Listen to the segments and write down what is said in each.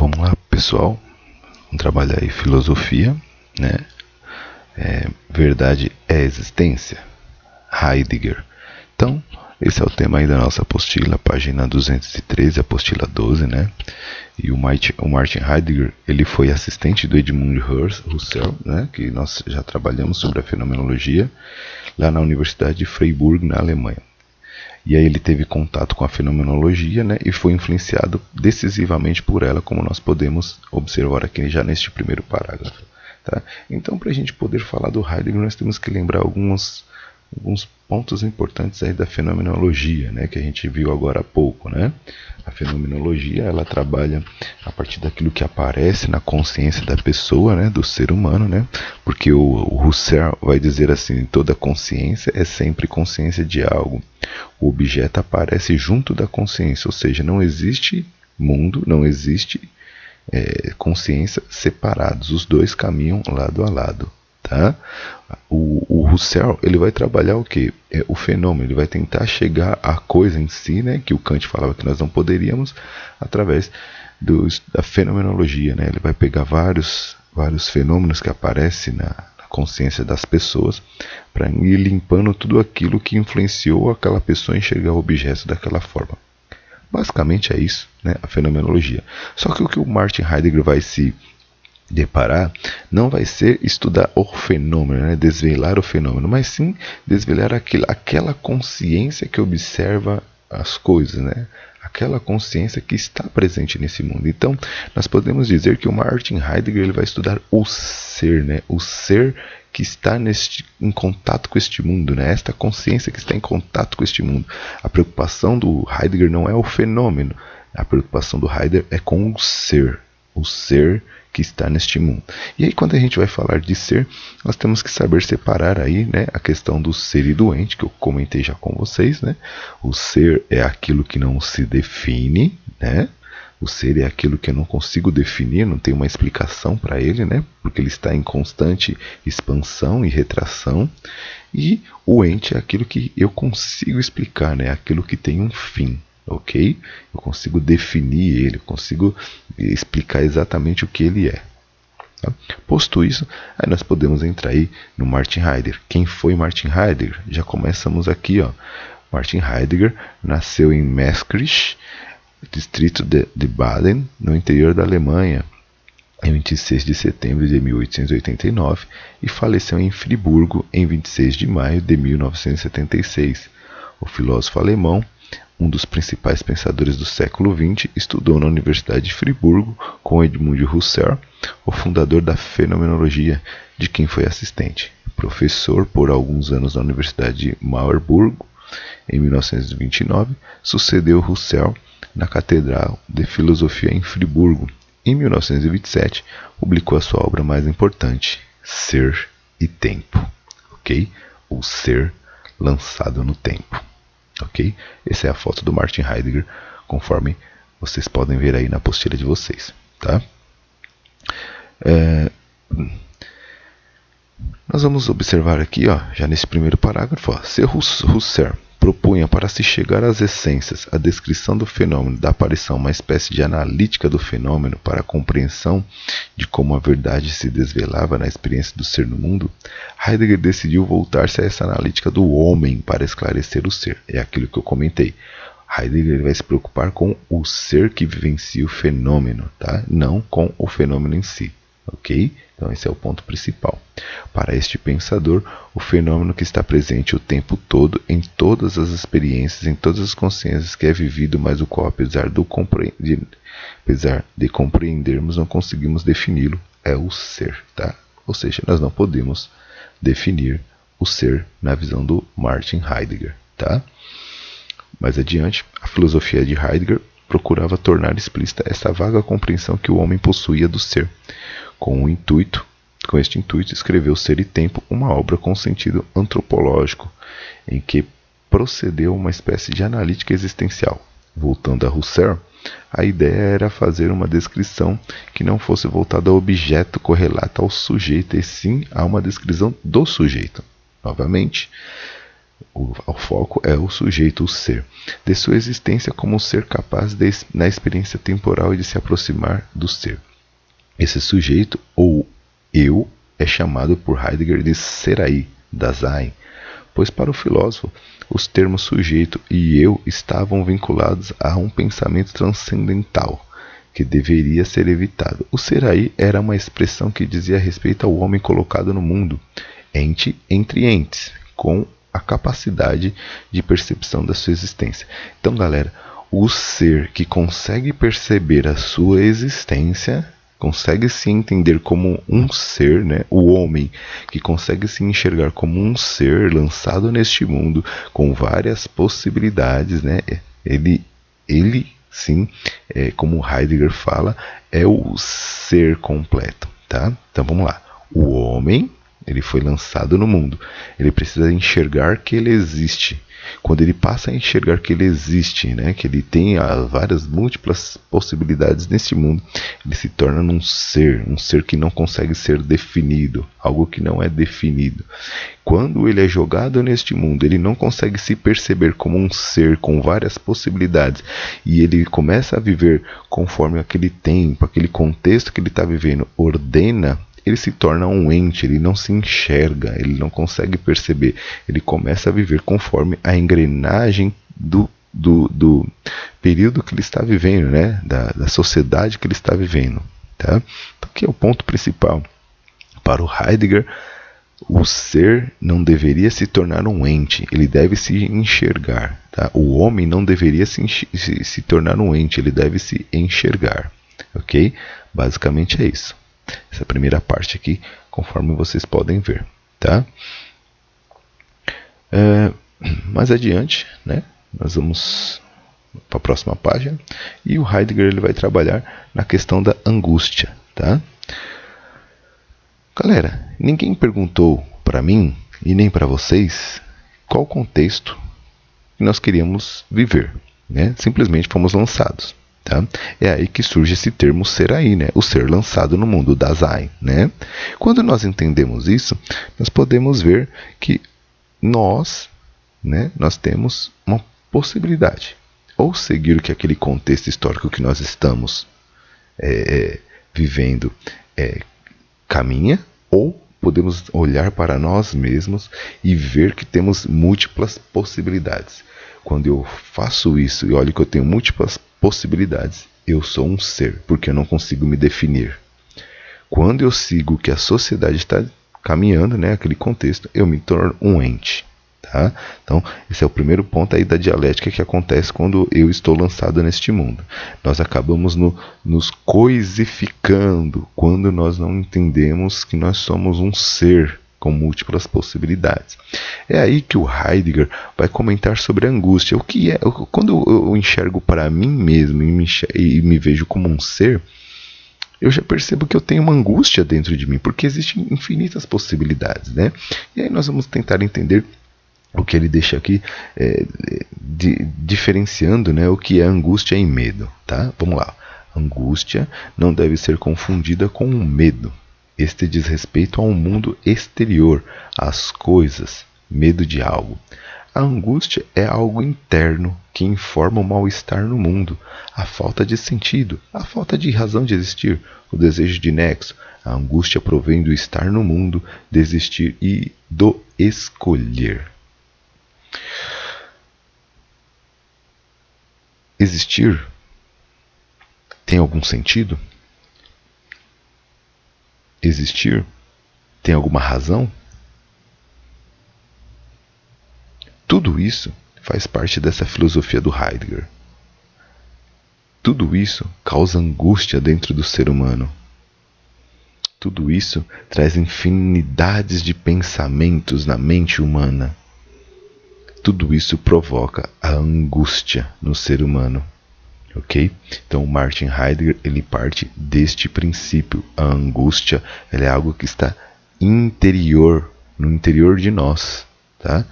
Vamos lá, pessoal. Vamos trabalhar aí filosofia, né? Verdade é existência. Heidegger. Então, esse é o tema aí da nossa apostila, página 213, apostila 12, né? E o Martin Heidegger, ele foi assistente do Edmund Husserl, né? Que nós já trabalhamos sobre a fenomenologia lá na Universidade de Freiburg, na Alemanha. E aí ele teve contato com a fenomenologia, né, e foi influenciado decisivamente por ela, como nós podemos observar aqui já neste primeiro parágrafo. Tá? Então, para a gente poder falar do Heidegger, nós temos que lembrar alguns pontos importantes aí da fenomenologia, né, que a gente viu agora há pouco, né? A fenomenologia, ela trabalha a partir daquilo que aparece na consciência da pessoa, né, do ser humano, né? Porque o Husserl vai dizer assim, toda consciência é sempre consciência de algo. O objeto aparece junto da consciência, ou seja, não existe mundo, não existe consciência separados, os dois caminham lado a lado. Tá? O Husserl, ele vai trabalhar o que? O fenômeno, ele vai tentar chegar à coisa em si, né, que o Kant falava que nós não poderíamos, através da fenomenologia. Né? Ele vai pegar vários fenômenos que aparecem na consciência das pessoas para ir limpando tudo aquilo que influenciou aquela pessoa a enxergar o objeto daquela forma. Basicamente é isso, né, a fenomenologia. Só que o que o Martin Heidegger vai se deparar não vai ser estudar o fenômeno, né, desvelar o fenômeno, mas sim desvelar aquela consciência que observa as coisas, né? Aquela consciência que está presente nesse mundo. Então, nós podemos dizer que o Martin Heidegger ele vai estudar o ser, né? O ser que está em contato com este mundo, né? Esta consciência que está em contato com este mundo. A preocupação do Heidegger não é o fenômeno, a preocupação do Heidegger é com o ser que está neste mundo. E aí, quando a gente vai falar de ser, nós temos que saber separar aí, né, a questão do ser e do ente, que eu comentei já com vocês, né? O ser é aquilo que não se define, né? O ser é aquilo que eu não consigo definir, não tem uma explicação para ele, né? Porque ele está em constante expansão e retração. E o ente é aquilo que eu consigo explicar, né? Aquilo que tem um fim. Ok? Eu consigo definir ele, eu consigo explicar exatamente o que ele é. Tá? Posto isso, aí nós podemos entrar aí no Martin Heidegger. Quem foi Martin Heidegger? Já começamos aqui, ó. Martin Heidegger nasceu em Maastricht, distrito de Baden, no interior da Alemanha, em 26 de setembro de 1889 e faleceu em Friburgo em 26 de maio de 1976. O filósofo alemão, um dos principais pensadores do século XX, estudou na Universidade de Friburgo com Edmund Husserl, o fundador da fenomenologia, de quem foi assistente. Professor por alguns anos na Universidade de Marburg, em 1929, sucedeu Husserl na Catedral de Filosofia em Friburgo. Em 1927, publicou a sua obra mais importante, Ser e Tempo. Ok? O ser lançado no tempo. Ok? Essa é a foto do Martin Heidegger, conforme vocês podem ver aí na apostila de vocês. Tá? Nós vamos observar aqui, ó, já nesse primeiro parágrafo, ó, se Husserl propunha para se chegar às essências a descrição do fenômeno da aparição, uma espécie de analítica do fenômeno para a compreensão de como a verdade se desvelava na experiência do ser no mundo, Heidegger decidiu voltar-se a essa analítica do homem para esclarecer o ser. É aquilo que eu comentei. Heidegger vai se preocupar com o ser que vivencia o fenômeno, tá? Não com o fenômeno em si. Ok? Então esse é o ponto principal. Para este pensador, o fenômeno que está presente o tempo todo em todas as experiências, em todas as consciências que é vivido, mas o qual, apesar de compreendermos, não conseguimos defini-lo, é o ser. Tá? Ou seja, nós não podemos definir o ser na visão do Martin Heidegger. Tá? Mais adiante, a filosofia de Heidegger procurava tornar explícita essa vaga compreensão que o homem possuía do ser. Com este intuito, escreveu Ser e Tempo, uma obra com sentido antropológico, em que procedeu uma espécie de analítica existencial. Voltando a Husserl, a ideia era fazer uma descrição que não fosse voltada ao objeto correlato ao sujeito, e sim a uma descrição do sujeito. Novamente, O foco é o sujeito, o ser, de sua existência como um ser capaz de, na experiência temporal e de se aproximar do ser. Esse sujeito, ou eu, é chamado por Heidegger de Serai, Dasein, pois para o filósofo, os termos sujeito e eu estavam vinculados a um pensamento transcendental, que deveria ser evitado. O Serai era uma expressão que dizia respeito ao homem colocado no mundo, ente entre entes, com a capacidade de percepção da sua existência. Então, galera, o ser que consegue perceber a sua existência, consegue se entender como um ser, né? O homem que consegue se enxergar como um ser lançado neste mundo com várias possibilidades, né? Ele sim, como Heidegger fala, é o ser completo, tá? Então vamos lá. O homem, ele foi lançado no mundo. Ele precisa enxergar que ele existe. Quando ele passa a enxergar que ele existe, né, que ele tem várias múltiplas possibilidades nesse mundo, ele se torna um ser que não consegue ser definido, algo que não é definido. Quando ele é jogado neste mundo, ele não consegue se perceber como um ser com várias possibilidades e ele começa a viver conforme aquele tempo, aquele contexto que ele está vivendo ordena. Ele se torna um ente, ele não se enxerga, ele não consegue perceber, ele começa a viver conforme a engrenagem do período que ele está vivendo, né? da sociedade que ele está vivendo. Tá? Então, que é o ponto principal. Para o Heidegger, o ser não deveria se tornar um ente, ele deve se enxergar. Tá? O homem não deveria se tornar um ente, ele deve se enxergar. Ok? Basicamente é isso. Essa primeira parte aqui, conforme vocês podem ver, tá? Mais adiante, né, nós vamos para a próxima página e o Heidegger ele vai trabalhar na questão da angústia, tá? Galera, ninguém perguntou para mim e nem para vocês qual contexto que nós queríamos viver, né? Simplesmente fomos lançados. Tá? É aí que surge esse termo Serai, né? O ser lançado no mundo, Dasein, né? Quando nós entendemos isso, nós podemos ver que nós temos uma possibilidade. Ou seguir que aquele contexto histórico que nós estamos vivendo caminha, ou podemos olhar para nós mesmos e ver que temos múltiplas possibilidades. Quando eu faço isso e olho que eu tenho múltiplas possibilidades, eu sou um ser, porque eu não consigo me definir. Quando eu sigo que a sociedade está caminhando, né, aquele contexto, eu me torno um ente. Tá? Então, esse é o primeiro ponto aí da dialética que acontece quando eu estou lançado neste mundo. Nós acabamos nos coisificando quando nós não entendemos que nós somos um ser com múltiplas possibilidades. É aí que o Heidegger vai comentar sobre a angústia. O que é? Quando eu enxergo para mim mesmo e me vejo como um ser, eu já percebo que eu tenho uma angústia dentro de mim, porque existem infinitas possibilidades, né? E aí nós vamos tentar entender o que ele deixa aqui, diferenciando, né, o que é angústia e medo. Tá? Vamos lá. Angústia não deve ser confundida com um medo. Este diz respeito a um mundo exterior, às coisas, medo de algo. A angústia é algo interno que informa o mal-estar no mundo, a falta de sentido, a falta de razão de existir, o desejo de nexo. A angústia provém do estar no mundo, de existir e do escolher. Existir tem algum sentido? Existir tem alguma razão? Tudo isso faz parte dessa filosofia do Heidegger. Tudo isso causa angústia dentro do ser humano. Tudo isso traz infinidades de pensamentos na mente humana. Tudo isso provoca a angústia no ser humano. Ok? Então, Martin Heidegger ele parte deste princípio. A angústia ela é algo que está interior, no interior de nós. Tá?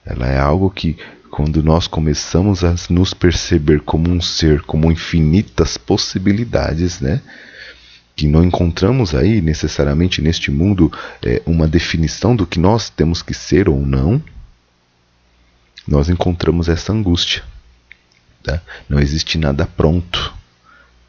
Ela é algo que, quando nós começamos a nos perceber como um ser, como infinitas possibilidades, né? Que não encontramos aí necessariamente neste mundo uma definição do que nós temos que ser ou não. nós encontramos essa angústia. Tá? Não existe nada pronto.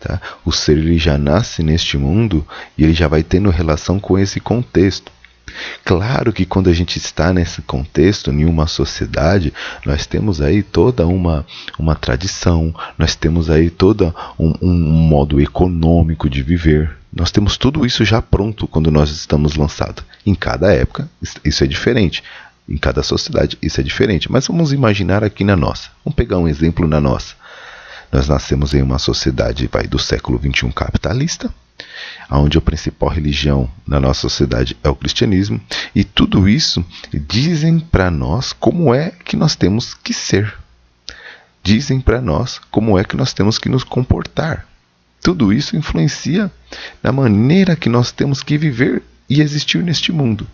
Tá? O ser ele já nasce neste mundo e ele já vai tendo relação com esse contexto. Claro que quando a gente está nesse contexto, em uma sociedade, nós temos aí toda uma tradição, nós temos aí todo um modo econômico de viver. Nós temos tudo isso já pronto quando nós estamos lançados. Em cada época, isso é diferente. Em cada sociedade, isso é diferente. Mas vamos imaginar aqui na nossa. Vamos pegar um exemplo na nossa. Nós nascemos em uma sociedade do século XXI capitalista, onde a principal religião na nossa sociedade é o cristianismo, e tudo isso dizem para nós como é que nós temos que ser. Dizem para nós como é que nós temos que nos comportar. Tudo isso influencia na maneira que nós temos que viver e existir neste mundo.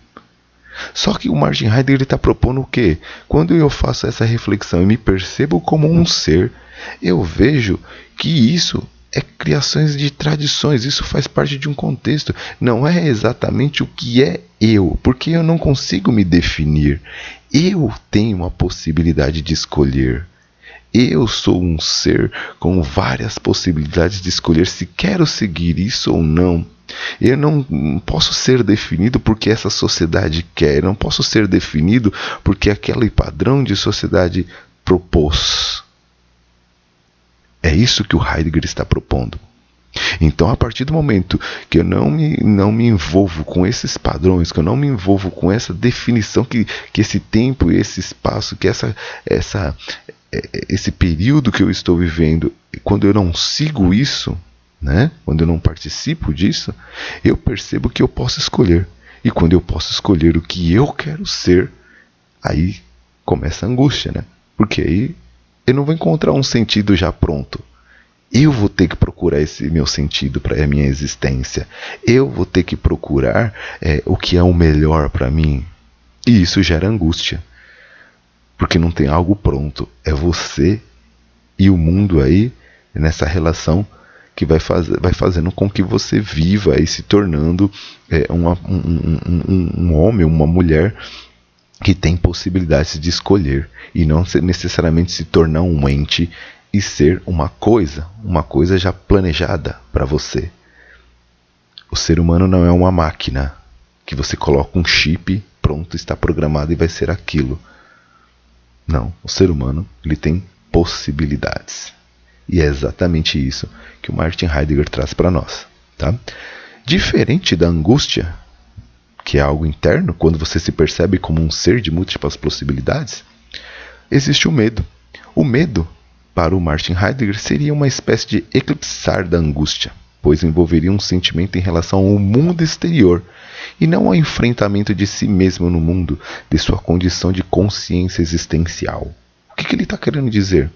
Só que o Martin Heidegger está propondo o quê? Quando eu faço essa reflexão e me percebo como um ser, eu vejo que isso é criações de tradições, isso faz parte de um contexto. Não é exatamente o que é eu, porque eu não consigo me definir. Eu tenho a possibilidade de escolher. Eu sou um ser com várias possibilidades de escolher se quero seguir isso ou não. Eu não posso ser definido porque essa sociedade quer, eu não posso ser definido porque aquele padrão de sociedade propôs. É isso que o Heidegger está propondo. Então, a partir do momento que eu não me envolvo com esses padrões, que eu não me envolvo com essa definição que esse tempo e esse espaço, que esse período que eu estou vivendo, quando eu não sigo isso, né? Quando eu não participo disso, eu percebo que eu posso escolher. E quando eu posso escolher o que eu quero ser, aí começa a angústia, né? Porque aí eu não vou encontrar um sentido já pronto. Eu vou ter que procurar esse meu sentido para a minha existência. Eu vou ter que procurar o que é o melhor para mim. E isso gera angústia. Porque não tem algo pronto. É você e o mundo aí, nessa relação que vai fazendo com que você viva aí se tornando um homem, uma mulher que tem possibilidades de escolher e não necessariamente se tornar um ente e ser uma coisa já planejada para você. O ser humano não é uma máquina que você coloca um chip, pronto, está programado e vai ser aquilo. Não, o ser humano ele tem possibilidades. E é exatamente isso que o Martin Heidegger traz para nós. Tá? Diferente da angústia, que é algo interno, quando você se percebe como um ser de múltiplas possibilidades, existe o medo. O medo, para o Martin Heidegger, seria uma espécie de eclipsar da angústia, pois envolveria um sentimento em relação ao mundo exterior, e não ao enfrentamento de si mesmo no mundo, de sua condição de consciência existencial. O que ele está querendo dizer?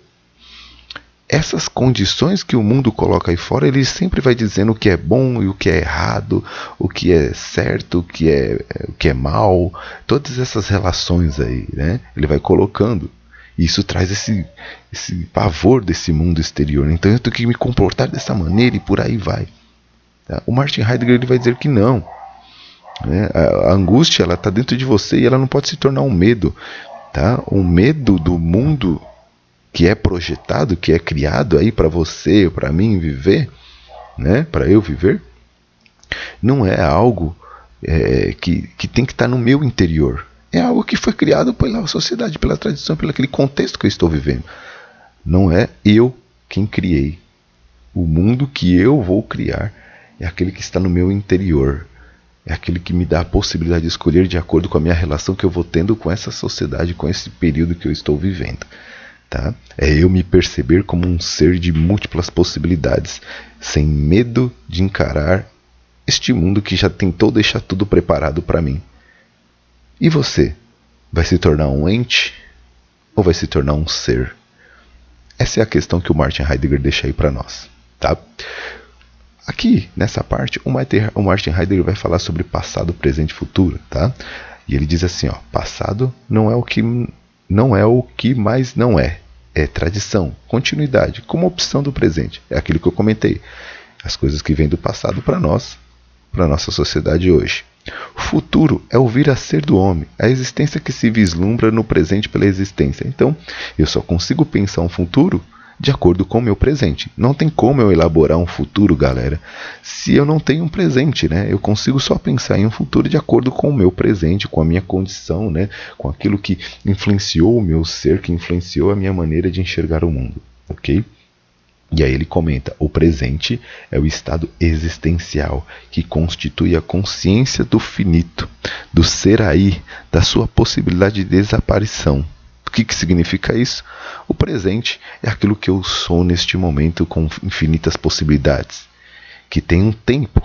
Essas condições que o mundo coloca aí fora, ele sempre vai dizendo o que é bom e o que é errado, o que é certo, o que é mal, todas essas relações aí, né? Ele vai colocando. E isso traz esse pavor desse mundo exterior. Então eu tenho que me comportar dessa maneira e por aí vai. Tá? O Martin Heidegger ele vai dizer que não. Né? A angústia ela está dentro de você e ela não pode se tornar um medo. Tá? O medo do mundo que é projetado, que é criado aí para você, para mim viver, né? Para eu viver, não é algo que tem que estar no meu interior. É algo que foi criado pela sociedade, pela tradição, pelo aquele contexto que eu estou vivendo. Não é eu quem criei. O mundo que eu vou criar é aquele que está no meu interior. É aquele que me dá a possibilidade de escolher de acordo com a minha relação que eu vou tendo com essa sociedade, com esse período que eu estou vivendo. Tá? É eu me perceber como um ser de múltiplas possibilidades, sem medo de encarar este mundo que já tentou deixar tudo preparado para mim. E você? Vai se tornar um ente ou vai se tornar um ser? Essa é a questão que o Martin Heidegger deixa aí para nós. Tá? Aqui, nessa parte, o Martin Heidegger vai falar sobre passado, presente e futuro. Tá? E ele diz assim, ó, passado não é o que mais não é. É tradição, continuidade, como opção do presente. É aquilo que eu comentei. As coisas que vêm do passado para nós, para a nossa sociedade hoje. Futuro é o vir a ser do homem, a existência que se vislumbra no presente pela existência. Então, eu só consigo pensar um futuro de acordo com o meu presente. Não tem como eu elaborar um futuro, galera, se eu não tenho um presente, né? Eu consigo só pensar em um futuro de acordo com o meu presente, com a minha condição, né? Com aquilo que influenciou o meu ser, que influenciou a minha maneira de enxergar o mundo, ok? E aí ele comenta: o presente é o estado existencial que constitui a consciência do finito, do ser aí, da sua possibilidade de desaparição. O que significa isso? O presente é aquilo que eu sou neste momento com infinitas possibilidades, que tem um tempo,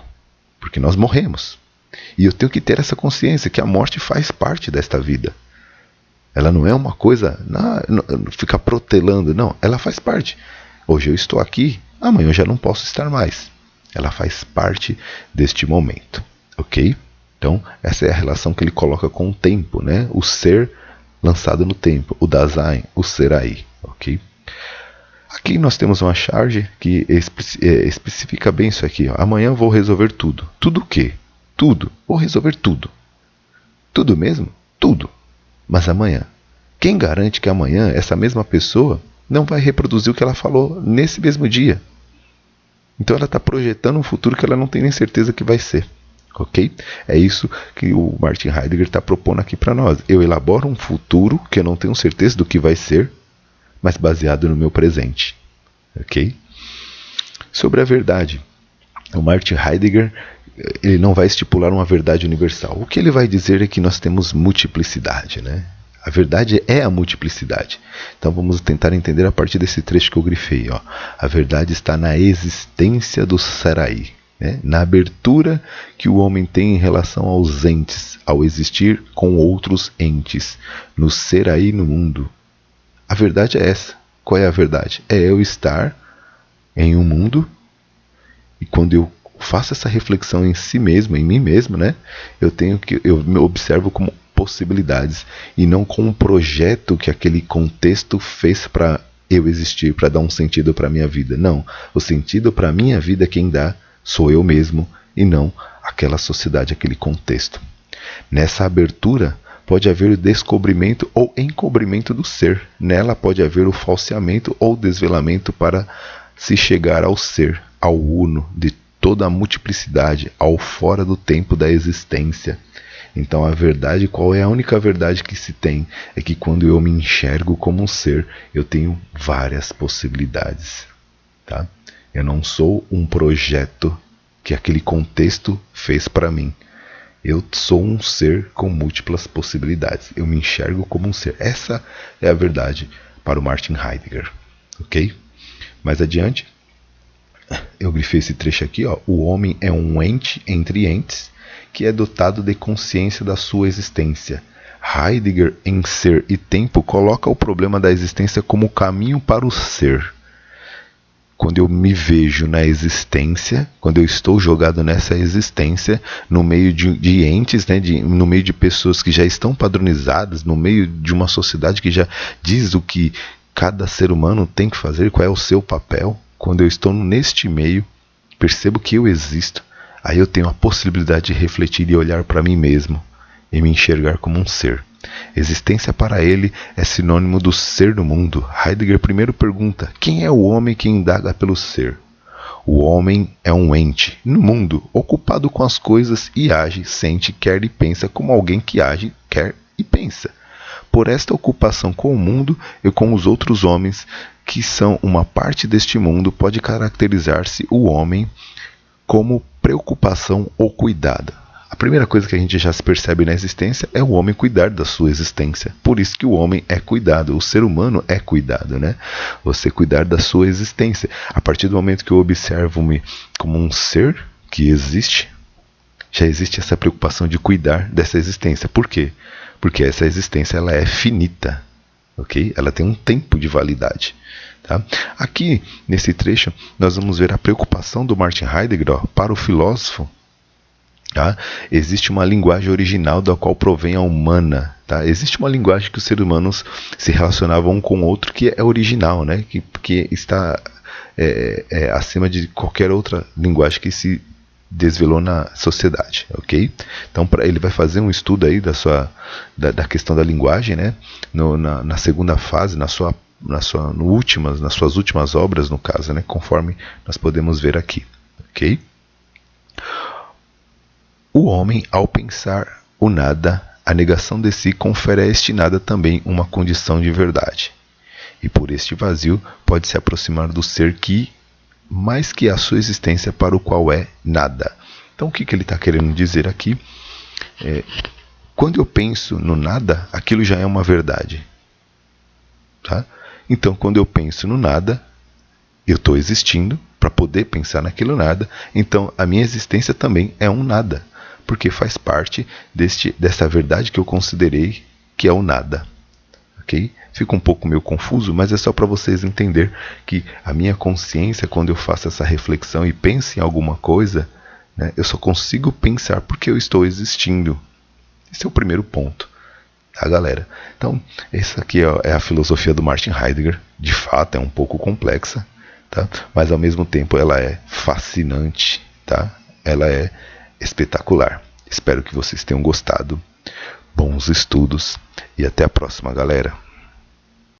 porque nós morremos. E eu tenho que ter essa consciência que a morte faz parte desta vida. Ela não é uma coisa, fica protelando, não, ela faz parte. Hoje eu estou aqui, amanhã eu já não posso estar mais. Ela faz parte deste momento, ok? Então, essa é a relação que ele coloca com o tempo, né? O ser lançado no tempo, o Dasein, o ser aí, ok? Aqui nós temos uma charge que especifica bem isso aqui. Ó. Amanhã eu vou resolver tudo. Tudo o quê? Tudo. Vou resolver tudo. Tudo mesmo? Tudo. Mas amanhã? Quem garante que amanhã essa mesma pessoa não vai reproduzir o que ela falou nesse mesmo dia? Então ela está projetando um futuro que ela não tem nem certeza que vai ser. Ok? É isso que o Martin Heidegger está propondo aqui para nós. Eu elaboro um futuro que eu não tenho certeza do que vai ser, mas baseado no meu presente. Ok? Sobre a verdade, o Martin Heidegger ele não vai estipular uma verdade universal. O que ele vai dizer é que nós temos multiplicidade, né? A verdade é a multiplicidade. Então vamos tentar entender a partir desse trecho que eu grifei. Ó. A verdade está na existência do Sarai, né? Na abertura que o homem tem em relação aos entes, ao existir com outros entes, no ser aí no mundo. A verdade é essa. Qual é a verdade? É eu estar em um mundo e quando eu faço essa reflexão em si mesmo, em mim mesmo, né? Eu me observo como possibilidades e não como um projeto que aquele contexto fez para eu existir, para dar um sentido para a minha vida. Não, o sentido para a minha vida quem dá sou eu mesmo e não aquela sociedade, aquele contexto. Nessa abertura pode haver o descobrimento ou encobrimento do ser. Nela pode haver o falseamento ou desvelamento para se chegar ao ser, ao uno de toda a multiplicidade, ao fora do tempo da existência. Então a verdade, qual é a única verdade que se tem? É que quando eu me enxergo como um ser, eu tenho várias possibilidades. Tá? Eu não sou um projeto que aquele contexto fez para mim. Eu sou um ser com múltiplas possibilidades. Eu me enxergo como um ser. Essa é a verdade para o Martin Heidegger. Ok? Mais adiante, eu grifei esse trecho aqui. Ó. O homem é um ente entre entes que é dotado de consciência da sua existência. Heidegger, em Ser e Tempo, coloca o problema da existência como caminho para o ser. Quando eu me vejo na existência, quando eu estou jogado nessa existência, no meio de entes, né, no meio de pessoas que já estão padronizadas, no meio de uma sociedade que já diz o que cada ser humano tem que fazer, qual é o seu papel, quando eu estou neste meio, percebo que eu existo, aí eu tenho a possibilidade de refletir e olhar para mim mesmo e me enxergar como um ser. Existência para ele é sinônimo do ser do mundo. Heidegger primeiro pergunta: quem é o homem que indaga pelo ser? O homem é um ente no mundo, ocupado com as coisas e age, sente, quer e pensa como alguém que age, quer e pensa. Por esta ocupação com o mundo e com os outros homens, que são uma parte deste mundo, pode caracterizar-se o homem como preocupação ou cuidado. A primeira coisa que a gente já se percebe na existência é o homem cuidar da sua existência. Por isso que o homem é cuidado, o ser humano é cuidado, né? Você cuidar da sua existência. A partir do momento que eu observo-me como um ser que existe, já existe essa preocupação de cuidar dessa existência. Por quê? Porque essa existência ela é finita, ok? Ela tem um tempo de validade. Tá? Aqui, nesse trecho, nós vamos ver a preocupação do Martin Heidegger, ó, para o filósofo. Tá? Existe uma linguagem original da qual provém a humana. Tá? Existe uma linguagem que os seres humanos se relacionavam um com o outro que é original, né? que está acima de qualquer outra linguagem que se desvelou na sociedade, ok? Então ele vai fazer um estudo aí da questão da linguagem, né? Na segunda fase, nas suas últimas obras, no caso, né? Conforme nós podemos ver aqui, ok? O homem, ao pensar o nada, a negação de si confere a este nada também uma condição de verdade. E por este vazio pode se aproximar do ser que, mais que a sua existência, para o qual é nada. Então o que ele está querendo dizer aqui? Quando eu penso no nada, aquilo já é uma verdade. Tá? Então quando eu penso no nada, eu estou existindo para poder pensar naquilo nada. Então a minha existência também é um nada, porque faz parte dessa verdade que eu considerei que é o nada. Okay? Fica um pouco meio confuso, mas é só para vocês entenderem que a minha consciência, quando eu faço essa reflexão e penso em alguma coisa, né, eu só consigo pensar porque eu estou existindo. Esse é o primeiro ponto, tá, galera? Então, essa aqui é a filosofia do Martin Heidegger. De fato, é um pouco complexa, tá? Mas ao mesmo tempo ela é fascinante, tá? Ela é espetacular. Espero que vocês tenham gostado. Bons estudos e até a próxima, galera.